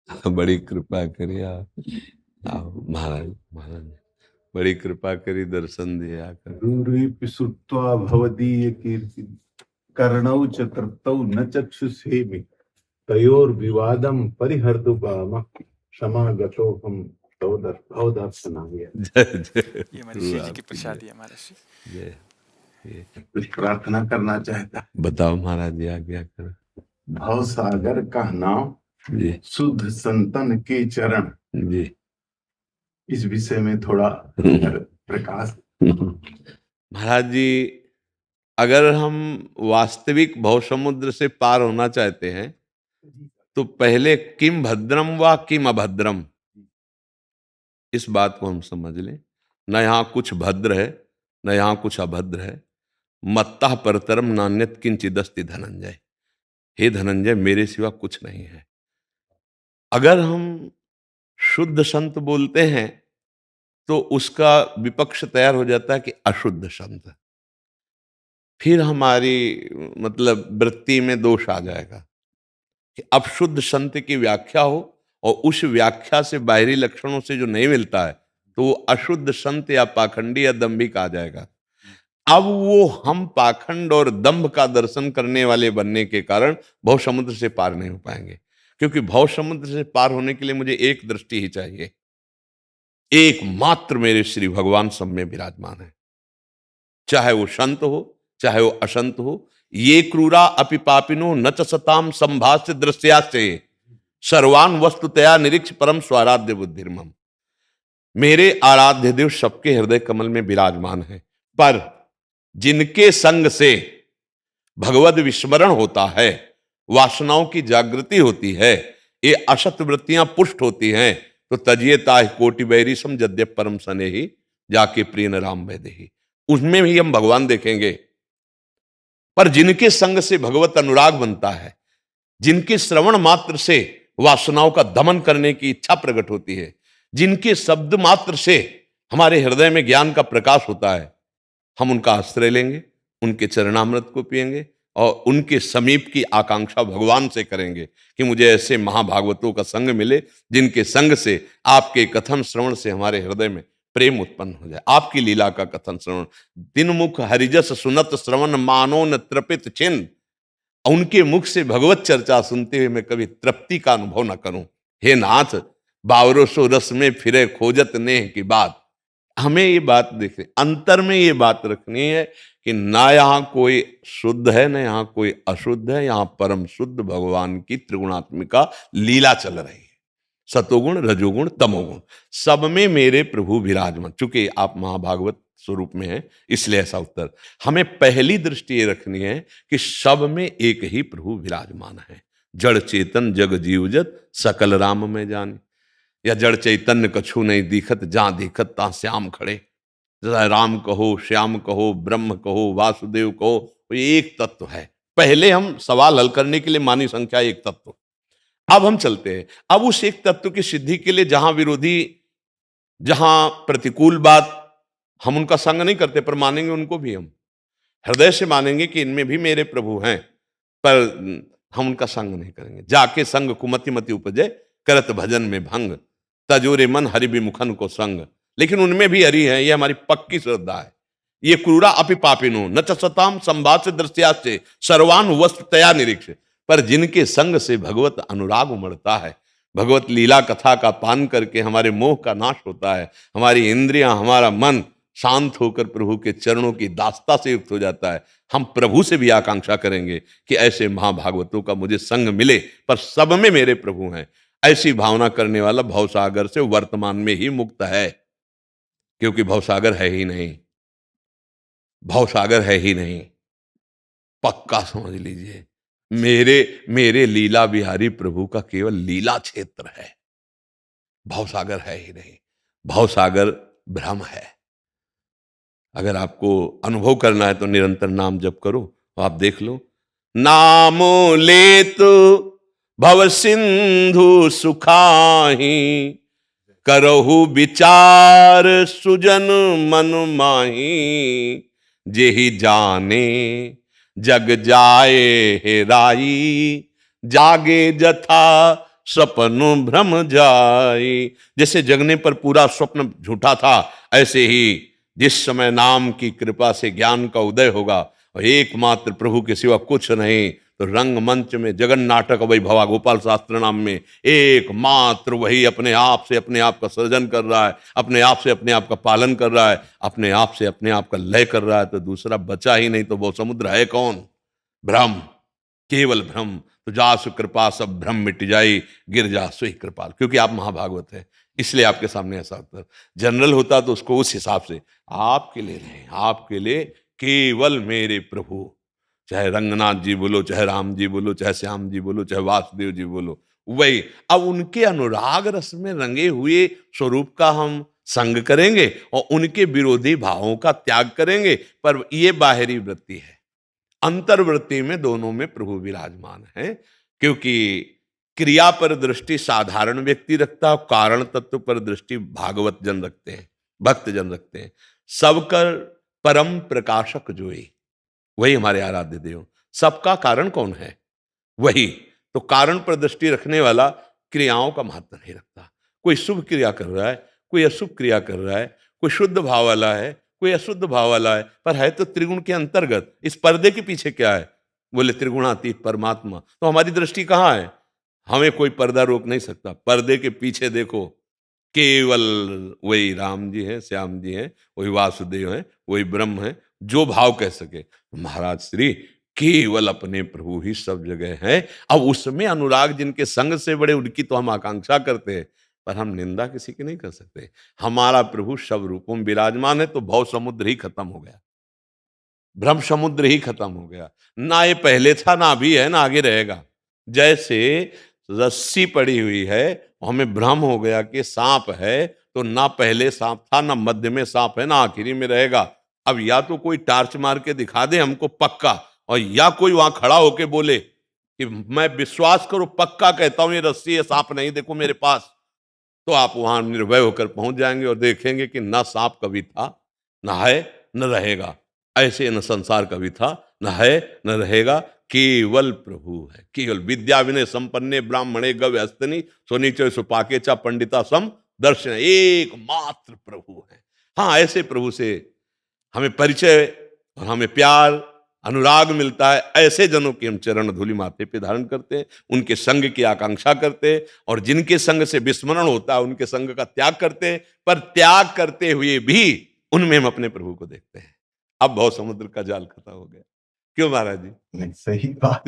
बड़ी कृपा करी आप। आओ महाराज, महाराज बड़ी कृपा करी, दर्शन दिए आकर। दूरीपि सुत्वा भवदीय कीर्ति कर्णौ च तृप्तौ न चक्षुषेमि तयोर्विवादं परिहर्तु काम क्षमागतोऽहं भव दर्शनाय। जय जय ये गुरु महर्षि जी की आपकी जय। प्रसादी है महर्षि। जय। ये कुछ प्रार्थना करना चाहता। बताओ महाराज जी, आज्ञा करो। भव सागर का नाम, जी शुद्ध संतन के चरण, जी। इस विषय में थोड़ा प्रकाश। महाराज जी, अगर हम वास्तविक भव समुद्र से पार होना चाहते हैं तो पहले किम भद्रम व किम अभद्रम, इस बात को हम समझ लें। न यहाँ कुछ भद्र है, न यहाँ कुछ अभद्र है। मत्तः परतरम नान्यत किंचिदस्ति धनंजय। हे धनंजय, मेरे सिवा कुछ नहीं है। अगर हम शुद्ध संत बोलते हैं तो उसका विपक्ष तैयार हो जाता है कि अशुद्ध संत। फिर हमारी मतलब वृत्ति में दोष आ जाएगा कि अब शुद्ध संत की व्याख्या हो और उस व्याख्या से बाहरी लक्षणों से जो नहीं मिलता है तो वो अशुद्ध संत या पाखंडी या दंभिक आ जाएगा। अब वो हम पाखंड और दंभ का दर्शन करने वाले बनने के कारण भव समुद्र से पार नहीं हो पाएंगे। क्योंकि भव समुद्र से पार होने के लिए मुझे एक दृष्टि ही चाहिए, एकमात्र मेरे श्री भगवान सब में विराजमान है। चाहे वो संत हो चाहे वो असंत हो, ये क्रूरा अपि पापिनो न च सताम संभाष्य दृश्यासे सर्वान वस्तुतया निरीक्ष परम स्वाराध्य बुद्धिर्मम। मेरे आराध्य देव सबके हृदय कमल में विराजमान है, पर जिनके संग से भगवद विस्मरण होता है, वासनाओं की जागृति होती है, ये असत वृत्तियां पुष्ट होती हैं, तो तजिए ताहि कोटि बैरी सम जद्य परम सने ही जाके प्रिय न राम वैदेही। उसमें भी हम भगवान देखेंगे। पर जिनके संग से भगवत अनुराग बनता है, जिनके श्रवण मात्र से वासनाओं का दमन करने की इच्छा प्रकट होती है, जिनके शब्द मात्र से हमारे हृदय में ज्ञान का प्रकाश होता है, हम उनका आश्रय लेंगे, उनके चरणामृत को पिएंगे और उनके समीप की आकांक्षा भगवान से करेंगे कि मुझे ऐसे महाभागवतों का संग मिले जिनके संग से आपके कथन श्रवण से हमारे हृदय में प्रेम उत्पन्न हो जाए। आपकी लीला का कथन श्रवण, दिनमुख हरिजस सुनत श्रवण मानो न तृपित चिन्ह। उनके मुख से भगवत चर्चा सुनते हुए मैं कभी तृप्ति का अनुभव न करूं। हे नाथ, बावरो सो रस में फिरे खोजत नेह की बात। हमें ये बात देखनी, अंतर में ये बात रखनी है कि ना यहाँ कोई शुद्ध है ना यहाँ कोई अशुद्ध है, यहाँ परम शुद्ध भगवान की त्रिगुणात्मिका लीला चल रही है। सतोगुण रजोगुण तमोगुण सब में मेरे प्रभु विराजमान। चूंकि आप महाभागवत स्वरूप में हैं इसलिए ऐसा उत्तर। हमें पहली दृष्टि ये रखनी है कि सब में एक ही प्रभु विराजमान है। जड़ चेतन जग जीवजत सकल राम में जाने, या जड़ चैतन्य कछु नहीं दिखत जहां दिखत ता श्याम खड़े। चाहे राम कहो, श्याम कहो, ब्रह्म कहो, वासुदेव कहो, वो एक तत्व है। पहले हम सवाल हल करने के लिए मानी संख्या एक तत्व। अब हम चलते हैं, अब उस एक तत्व की सिद्धि के लिए जहां विरोधी, जहां प्रतिकूल बात, हम उनका संग नहीं करते पर मानेंगे उनको भी। हम हृदय से मानेंगे कि इनमें भी मेरे प्रभु हैं, पर हम उनका संग नहीं करेंगे। जाके संग कुमति मति उपजे करत भजन में भंग, तजोरे मन हरि विमुखन को संग। लेकिन उनमें भी हरि है, ये हमारी पक्की श्रद्धा है। ये क्रूरा अपि पापिनो न च सताम संभाष्य दृश्यास्य सर्वान वस्तुतया निरीक्ष। पर जिनके संग से भगवत अनुराग उमड़ता है, भगवत लीला कथा का पान करके हमारे मोह का नाश होता है, हमारी इंद्रियां हमारा मन शांत होकर प्रभु के चरणों की दास्ता से युक्त हो जाता है, हम प्रभु से भी आकांक्षा करेंगे कि ऐसे महाभागवतों का मुझे संग मिले, पर सब में मेरे प्रभु हैं। ऐसी भावना करने वाला भवसागर से वर्तमान में ही मुक्त है। क्योंकि भवसागर है ही नहीं, भवसागर है ही नहीं, पक्का समझ लीजिए। मेरे मेरे लीला बिहारी प्रभु का केवल लीला क्षेत्र है, भवसागर है ही नहीं। भवसागर भ्रम है। अगर आपको अनुभव करना है तो निरंतर नाम जप करो, तो आप देख लो। नाम ले तो भव सिंधु सुखाही, करहु विचार सुजन मन माही। जेहि जाने जग जाए हे राई, जागे जथा सपनु भ्रम जाई। जैसे जगने पर पूरा स्वप्न झूठा था, ऐसे ही जिस समय नाम की कृपा से ज्ञान का उदय होगा और एकमात्र प्रभु के सिवा कुछ नहीं, तो रंगमंच में जगन नाटक वही भवा गोपाल शास्त्र नाम में एकमात्र वही अपने आप से अपने आप का सृजन कर रहा है, अपने आप से अपने आप का पालन कर रहा है, अपने आप से अपने आप का लय कर रहा है। तो दूसरा बचा ही नहीं, तो वो समुद्र है कौन? भ्रम, केवल भ्रम। तो जासु कृपा सब भ्रम मिट जाई, गिर जा सोई कृपाल। क्योंकि आप महाभागवत है, इसलिए आपके सामने ऐसा उत्तर। जनरल होता तो उसको उस हिसाब से आपके लिए नहीं, आपके लिए केवल मेरे प्रभु, चाहे रंगनाथ जी बोलो, चाहे राम जी बोलो, चाहे श्याम जी बोलो, चाहे वासुदेव जी बोलो, वही। अब उनके अनुराग रस में रंगे हुए स्वरूप का हम संग करेंगे और उनके विरोधी भावों का त्याग करेंगे। पर ये बाहरी वृत्ति है, अंतर्वृत्ति में दोनों में प्रभु विराजमान है। क्योंकि क्रिया पर दृष्टि साधारण व्यक्ति रखता है, कारण तत्व पर दृष्टि भागवत जन रखते हैं, भक्त जन रखते हैं। सबकर परम प्रकाशक जोई, वही हमारे आराध्य देव। सबका कारण कौन है? वही। तो कारण पर दृष्टि रखने वाला क्रियाओं का महत्व नहीं रखता। कोई शुभ क्रिया कर रहा है, कोई अशुभ क्रिया कर रहा है, कोई शुद्ध भाव वाला है, कोई अशुद्ध भाव वाला है, पर है तो त्रिगुण के अंतर्गत। इस पर्दे के पीछे क्या है? बोले त्रिगुणातीत परमात्मा। तो हमारी दृष्टि कहाँ है? हमें कोई पर्दा रोक नहीं सकता। पर्दे के पीछे देखो, केवल वही राम जी हैं, श्याम जी हैं, वही वासुदेव हैं, वही ब्रह्म है। जो भाव कह सके महाराज श्री केवल अपने प्रभु ही सब जगह हैं। अब उसमें अनुराग जिनके संग से बड़े, उनकी तो हम आकांक्षा करते हैं, पर हम निंदा किसी की नहीं कर सकते। हमारा प्रभु सब रूपों में विराजमान है, तो भव समुद्र ही खत्म हो गया, भ्रम समुद्र ही खत्म हो गया। ना ये पहले था, ना अभी है, ना आगे रहेगा। जैसे रस्सी पड़ी हुई है, हमें भ्रम हो गया कि सांप है, तो ना पहले सांप था, ना मध्य में सांप है, ना आखिरी में रहेगा। अब या तो कोई टार्च मार के दिखा दे हमको पक्का, और या कोई वहां खड़ा होके बोले कि मैं विश्वास करो पक्का कहता हूं ये रस्सी है, सांप नहीं, देखो मेरे पास। तो आप वहां निर्भय होकर पहुंच जाएंगे और देखेंगे कि ना सांप कभी था, न है, न रहेगा। ऐसे न संसार कभी था, न है, न रहेगा। केवल प्रभु है, केवल। विद्या विनय संपन्ने ब्राह्मणे गव्य हस्तनी सोनीचय सुपाके चा पंडिता सम दर्शन। एकमात्र प्रभु है। हाँ, ऐसे प्रभु से हमें परिचय और हमें प्यार अनुराग मिलता है। ऐसे जनों के हम चरण धूलि माथे पे धारण करते हैं, उनके संग की आकांक्षा करते हैं, और जिनके संग से विस्मरण होता है उनके संग का त्याग करते हैं। पर त्याग करते हुए भी उनमें हम अपने प्रभु को देखते हैं। अब भव समुद्र का जाल खत्म हो गया। क्यों महाराज जी? नहीं, सही बात।